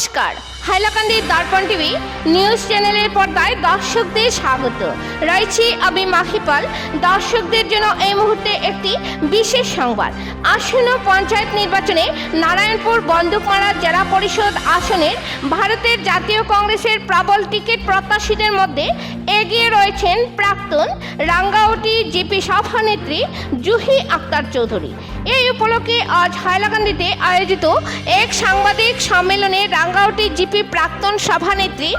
নমস্কার, হাইলাকান্দি দর্পণ TV news চ্যানেলের পর্দায় দর্শকদের স্বাগত। রয়েছি আমি মাহিপাল। দর্শকদের জন্য এই মুহূর্তে একটি বিশেষ সংবাদ। আসন্ন পঞ্চায়েত নির্বাচনে নারায়ণপুর বন্দুকমারা জেলা পরিষদ আসনের ভারতের জাতীয় কংগ্রেসের প্রবল টিকিট প্রত্যাশীদের মধ্যে এগিয়ে রয়েছেন প্রাক্তন রাঙ্গাউটি জিপি সভানেত্রী জুহি আক্তার চৌধুরী। এই উপলক্ষে আজ হাইলাকান্দিতে আয়োজিত এক সাংবাদিক সম্মেলনে রাঙ্গাউটি জিপি প্রাক্তন সভানেত্রী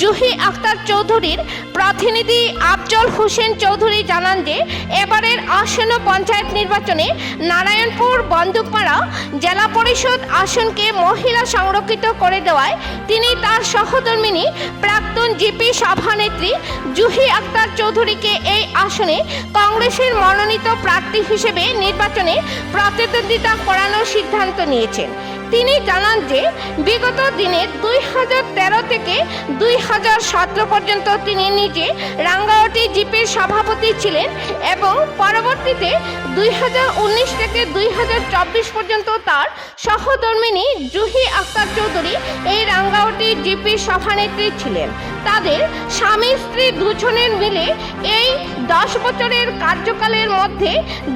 জুহি আক্তার চৌধুরীর প্রতিনিধি আফজল হোসেন চৌধুরী জানান যে এবারের আসন্ন পঞ্চায়েত নির্বাচনে নারায়ণপুর বন্দুকমারা জেলা পরিষদ আসনকে মহিলা সংরক্ষিত করে দেওয়ায় তিনি তার সহধর্মিণী প্রাক্তন জিপি সভানেত্রী জুহি আক্তার চৌধুরীকে এই আসনে কংগ্রেসের মনোনীত প্রার্থী হিসেবে নির্বাচনে প্রতিদ্বন্দ্বিতা করানোর সিদ্ধান্ত নিয়েছেন। তিনি জানান যে বিগত দিনে 2013 থেকে 2017 পর্যন্ত তিনি নিজে রাঙ্গাউটি জিপির সভাপতি ছিলেন এবং পরবর্তীতে 2019 থেকে 2024 পর্যন্ত তার সহধর্মিণী জুহি আক্তার চৌধুরী এই রাঙ্গাউটি জিপির সভানেত্রী ছিলেন। তাদের স্বামী স্ত্রী দুজনের মিলে এই 10 বছরের কার্যকালের মধ্যে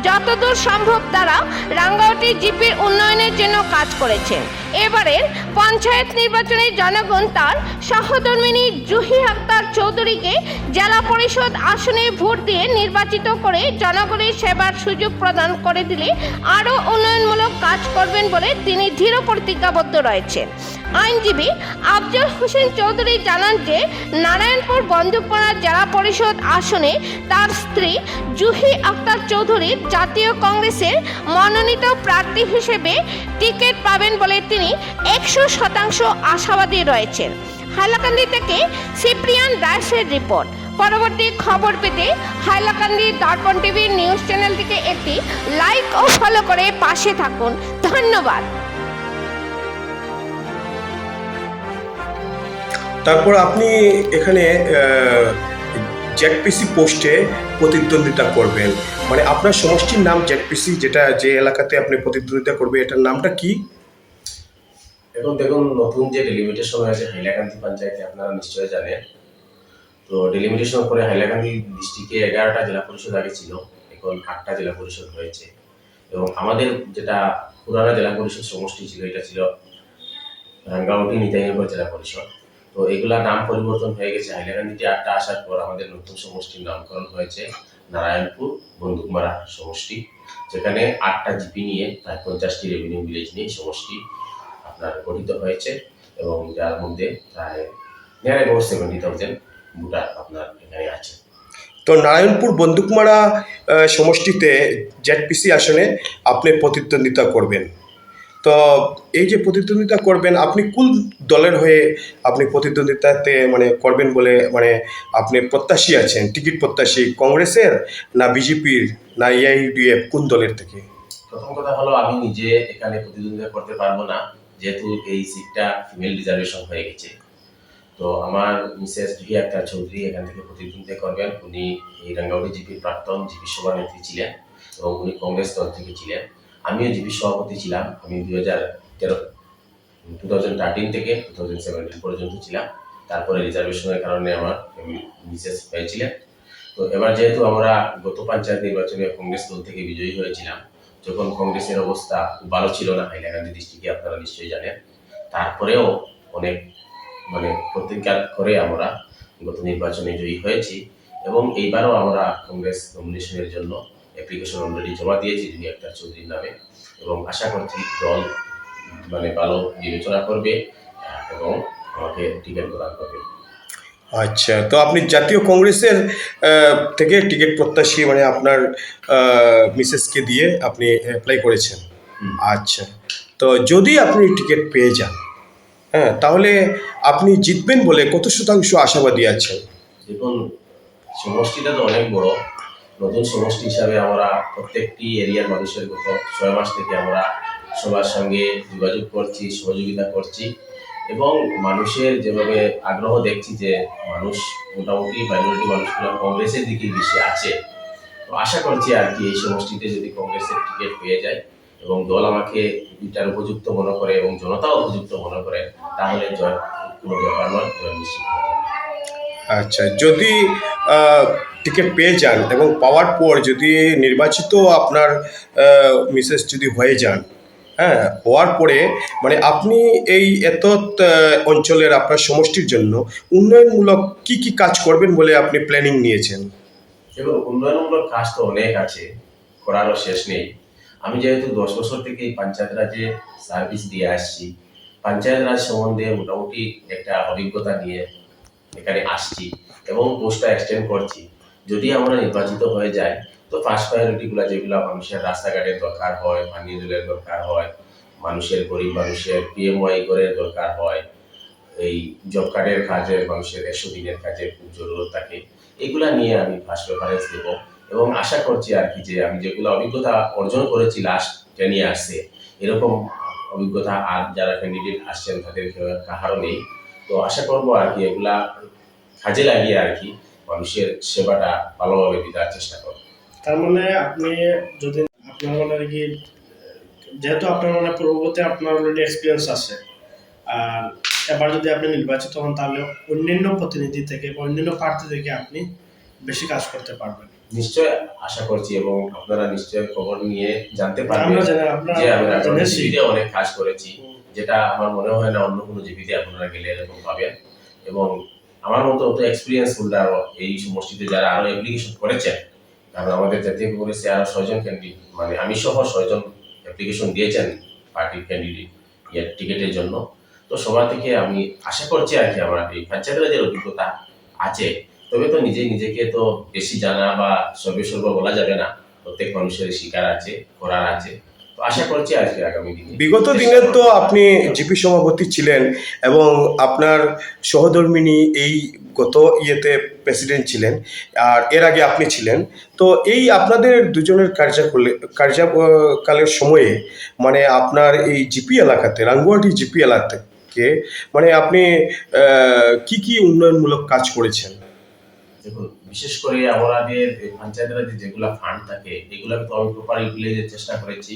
যতদূর সম্ভব তারা রাঙ্গাউটি জিপির উন্নয়নের জন্য কাজ করেছেন। এবারের পঞ্চায়েত নির্বাচনে জনগণ তার সহধর্মিণী জুহি আক্তার চৌধুরীকে জেলা পরিষদ আসনে ভোট দিয়ে নির্বাচিত করে জনগণের সেবার সুযোগ প্রদান করে দিলে আরও উন্নয়নমূলক কাজ করবেন বলে তিনি দৃঢ় প্রতিজ্ঞাবদ্ধ রয়েছেন। আইনজীবী আফজল হোসেন চৌধুরী জানান যে নারায়ণপুর বন্দুকমারা জেলা পরিষদ আসনে তার স্ত্রী জুহি আক্তার চৌধুরীর জাতীয় কংগ্রেসের মনোনীত প্রার্থী হিসেবে টিকিট পাবেন বলে তিনি 100% আশাবাদী রয়েছেন। হাইলাকান্দি থেকে সিপ্রিয়ান দাসের রিপোর্ট। পরবর্তী খবর পেতে হাইলাকান্দি দর্পণ টিভি নিউজ চ্যানেলটিকে একটি লাইক ও ফলো করে পাশে থাকুন। ধন্যবাদ। তারপর আপনি এখানে জেডপিসি পোস্টে প্রতিদ্বন্দ্বিতা করবেন, মানে আপনার সমষ্টির নাম জেডপিসি, যেটা যে এলাকাতে আপনি প্রতিদ্বন্দ্বিতা করবে, এটার নামটা কি? এখন দেখুন, নতুন যে ডেলিমিটেশন হয়েছে হাইলাকান্দি পঞ্চায়েতে, আপনারা নিশ্চয়ই জানেন। তো ডেলিমিটেশন করে হাইলাকান্দি ডিস্ট্রিক্টে 11টা জেলা পরিষদ আগে ছিল, এখন 8টা জেলা পরিষদ হয়েছে। এবং আমাদের যেটা পুরানা জেলা পরিষদ সমষ্টি ছিল, এটা ছিল রাঙ্গাউটি নিতাইনগর জেলা পরিষদ। তো এগুলা নাম পরিবর্তন হয়ে গেছে। হাইলাকান্দিতে 8টা আসার পর আমাদের নতুন সমষ্টির নামকরণ হয়েছে নারায়ণপুর বন্দুকমারা সমষ্টি, যেখানে 8টা জিপি নিয়ে প্রায় 50টি রেভিনিউ ভিলেজ নিয়ে সমষ্টি আপনার গঠিত হয়েছে এবং যার মধ্যে প্রায় নিয়ার অ্যাবাউট 70,000 ভোটার আপনার এখানে আছে। তো নারায়ণপুর বন্দুকমারা সমষ্টিতে জেডপিসি আসনে আপনি প্রতিদ্বন্দ্বিতা করবেন। তো এই যে প্রতিদ্বন্দ্বিতা করবেন, আপনি কোন দলের হয়ে আপনি প্রতিদ্বন্দ্বিতাতে করবেন বলে আপনি প্রত্যাশী আছেন? টিকিট প্রত্যাশী কংগ্রেসের, না বিজেপির, না এআইইউডিএফ, কোন দলের থেকে? প্রথম কথা হলো, আমি নিজে এখানে প্রতিদ্বন্দ্বিতা করতে পারবো না, যেহেতু এই সিটটা ফিমেল রিজার্ভেশন হয়ে গেছে। তো আমার মিসেস জুহি আক্তার চৌধুরী এখান থেকে প্রতিদ্বন্দ্বিতা করবেন। উনি এই রাঙ্গাউটি জিপির প্রাক্তন জিপি সভানেত্রী ছিলেন এবং উনি কংগ্রেস দল থেকে ছিলেন। আমিও জিপি সভাপতি ছিলাম। আমি 2013 থেকে 2017 পর্যন্ত ছিলাম। তারপরে রিজার্ভেশনের কারণে আমার মিসেস হয়েছিলেন। তো এবার যেহেতু আমরা গত পঞ্চায়েত নির্বাচনে কংগ্রেস দল থেকে বিজয়ী হয়েছিলাম, যখন কংগ্রেসের অবস্থা ভালো ছিল না হাইলাকান্দি ডিস্ট্রিক্টে, আপনারা নিশ্চয়ই জানেন, তারপরেও অনেক প্রতিজ্ঞা করে আমরা গত নির্বাচনে জয়ী হয়েছি এবং এইবারও আমরা কংগ্রেস নমিনেশনের জন্য অ্যাপ্লিকেশন অলরেডি জমা দিয়েছি জুহি আক্তার চৌধুরীর নামে এবং আশা করছি দল ভালো বিবেচনা করবে এবং আমাকে টিকিট প্রদান করবে। আচ্ছা, তো আপনি জাতীয় কংগ্রেসের থেকে টিকিট প্রত্যাশী, আপনার মিসেসকে দিয়ে আপনি অ্যাপ্লাই করেছেন। আচ্ছা, তো যদি আপনি টিকিট পেয়ে যান, তাহলে আপনি জিতবেন বলে কত শতাংশ আশাবাদী আছেন? দেখুন, সমষ্টিটা তো অনেক বড়। নতুন সমষ্টি হিসাবে আমরা প্রত্যেকটি এরিয়ার মানুষের গত 6 মাস থেকে আমরা সবার সঙ্গে যোগাযোগ করছি, সহযোগিতা করছি এবং মানুষের যেভাবে আগ্রহ দেখছি যে মানুষ মোটামুটি মাইনরিটি মানুষগুলো কংগ্রেসের দিকে বেশি আছে। তো আশা করছি আর কি এই সমষ্টিতে যদি কংগ্রেসের টিকিট পেয়ে যায় এবং দল আমাকে এটার উপযুক্ত মনে করে এবং জনতাও উপযুক্ত মনে করে, তাহলে জয় কোনো ব্যাপার নয়, জয় নিশ্চিত হয়ে যাবে। আচ্ছা, যদি টিকিট পেয়ে যান এবং পাওয়ার পর যদি নির্বাচিত আপনার মিসেস যদি হয়ে যান, হ্যাঁ, হওয়ার পরে মানে আপনি এই এত অঞ্চলের আপনার সমষ্টির জন্য উন্নয়নমূলক কি কি কাজ করবেন বলে আপনি প্ল্যানিং নিয়েছেন? এবং উন্নয়নমূলক কাজ তো অনেক আছে, করারও শেষ নেই। আমি যেহেতু 10 বছর থেকে এই পঞ্চায়েত রাজে সার্ভিস দিয়ে আসছি, পঞ্চায়েত রাজ সম্বন্ধে মোটামুটি একটা অভিজ্ঞতা নিয়ে এখানে আসছি এবং পোস্টটা এক্সটেন্ড করছি। যদি আমরা নির্বাচিত হয়ে যাই, তো ফার্স্ট প্রায়োরিটিগুলো যেগুলো মানুষের রাস্তাঘাটের দরকার হয়, পানীয় জলের দরকার হয়, মানুষের গরিব মানুষের পিএমওয়াই ঘরের দরকার হয়, এই জব কার্ডের কাজের মানুষের 100 দিনের কাজের খুব জরুরত থাকে, এগুলা নিয়ে আমি ফার্স্ট প্রেফারেন্স দেব। এবং আশা করছি আর কি যে আমি যেগুলো অভিজ্ঞতা অর্জন করেছি লাস্ট 10 ইয়ার্সে, এরকম অভিজ্ঞতা আর যারা ক্যান্ডিডেট আসছেন তাদের কাহারও নেই। তো আশা করবো আর কি এগুলা কাজে লাগিয়ে আর কি মানুষের সেবাটা ভালোভাবে দেওয়ার চেষ্টা করবো। তার মানে আপনি যদি আপনার মনে আর কি, যেহেতু আপনার মনে পূর্ববর্তী আপনার অলরেডি এক্সপিরিয়েন্স আছে, আর এবার যদি আপনি নির্বাচিত হন তাহলে অন্যান্য প্রতিনিধি থেকে বা অন্যান্য প্রার্থী থেকে আপনি বেশি কাজ করতে পারবেন। নিশ্চয় আশা করছি এবং আপনারা নিশ্চয় খবর নিয়ে জানতে পারবেন আমরা জানি আপনারা যে আমি জেনেছি। জিপিতে অনেক কাজ করেছি, যেটা আমার মনে হয় না অন্য কোনো জিপিতে আপনারা গেলে এরকম পাবেন। এবং আমার মতো অত এক্সপিরিয়েন্স হোল্ডারও এই সমষ্টিতে যারা আরো অ্যাপ্লিকেশন করেছেন, কারণ আমাদের জাতীয় কংগ্রেসে আরো 6 জন ক্যান্ডিডেট, মানে আমি সহ 6 জন অ্যাপ্লিকেশন দিয়েছেন পার্টির ক্যান্ডিডেট টিকিটের জন্য। তো সবার থেকে আমি আশা করছি আর কি আমার এই পঞ্চায়েত রাজের অভিজ্ঞতা আছে। তবে তো নিজেকে তো বেশি জানা বা সর্ব বলা যাবে না, প্রত্যেক মানুষের শিকার আছে, করার আছে। তো আশা করছি আজকে আগামী দিনে বিগত দিনে তো আপনি জিপি সভাপতি ছিলেন এবং আপনার সহধর্মিণী এই গত ইয়েতে প্রেসিডেন্ট ছিলেন, আর এর আগে আপনি ছিলেন। তো এই আপনাদের দুজনের কার্যকালের সময়ে মানে আপনার এই জিপি এলাকাতে, রাঙ্গুয়াটি জিপি এলাকাতে মানে আপনি কি কি উন্নয়নমূলক কাজ করেছেন? দেখুন, বিশেষ করে আমাদের পঞ্চায়েত রাজে যেগুলা ফান্ড থাকে এগুলা তো আমি প্রপার ইউটিলাইজের চেষ্টা করেছি।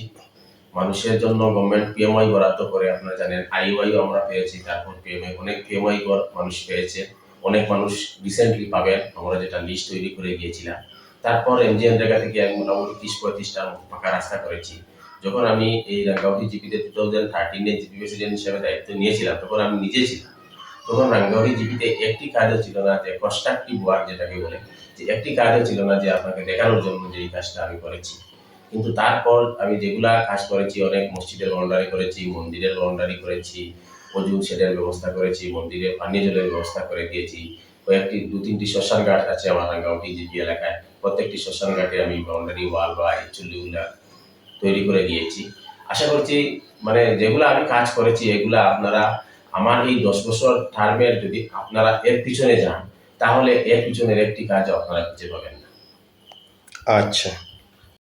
মানুষের জন্য গভর্নমেন্ট পিএমআই বরাদ্দ করে, আপনারা জানেন আইওআইও আমরা পেয়েছি, তারপর পিএমআই, অনেক পিএমআই মানুষ পেয়েছে, অনেক মানুষ রিসেন্টলি পাবেন, আমরা যেটা লিস্ট তৈরি করে গিয়েছিলাম। তারপর এমজিএন জায়গা থেকে আমি মোটামুটি 30-35টা পাকা রাস্তা করেছি। যখন আমি এই রাঙ্গাউটি জিপিতে 2013-এ জিপি প্রেসিডেন্ট হিসেবে দায়িত্ব নিয়েছিলাম, তখন আমি নিজে ছিলাম। তখন রাঙ্গাউটি জিপিতে একটি কাজও ছিল না যে কনস্ট্রাকটিভ ওয়ার্ক যেটাকে বলে, যে একটি কাজও ছিল না যে আপনাকে দেখানোর জন্য যে এই কাজটা আমি করেছি। কিন্তু তারপর আমি যেগুলা কাজ করেছি, অনেক মসজিদের বাউন্ডারি করেছি, মন্দিরের বাউন্ডারি করেছি, অজু শেডের ব্যবস্থা করেছি, মন্দিরে পানীয় জলের ব্যবস্থা করে দিয়েছি। কয়েকটি 2-3টি শ্মশান ঘাট আছে আমার রাঙ্গাউটি জিপি এলাকায়, প্রত্যেকটি শ্মশান ঘাটে আমি বাউন্ডারি ওয়াল বা চুল্লিগুলা তৈরি করে দিয়েছি। আশা করছি মানে যেগুলো আমি কাজ করেছি এগুলা আপনারা আমার এই 10 বছর টার্মের যদি আপনারা এর পিছনে যান, তাহলে এর পিছনের একটি কাজ আপনারা খুঁজে পাবেন না। আচ্ছা।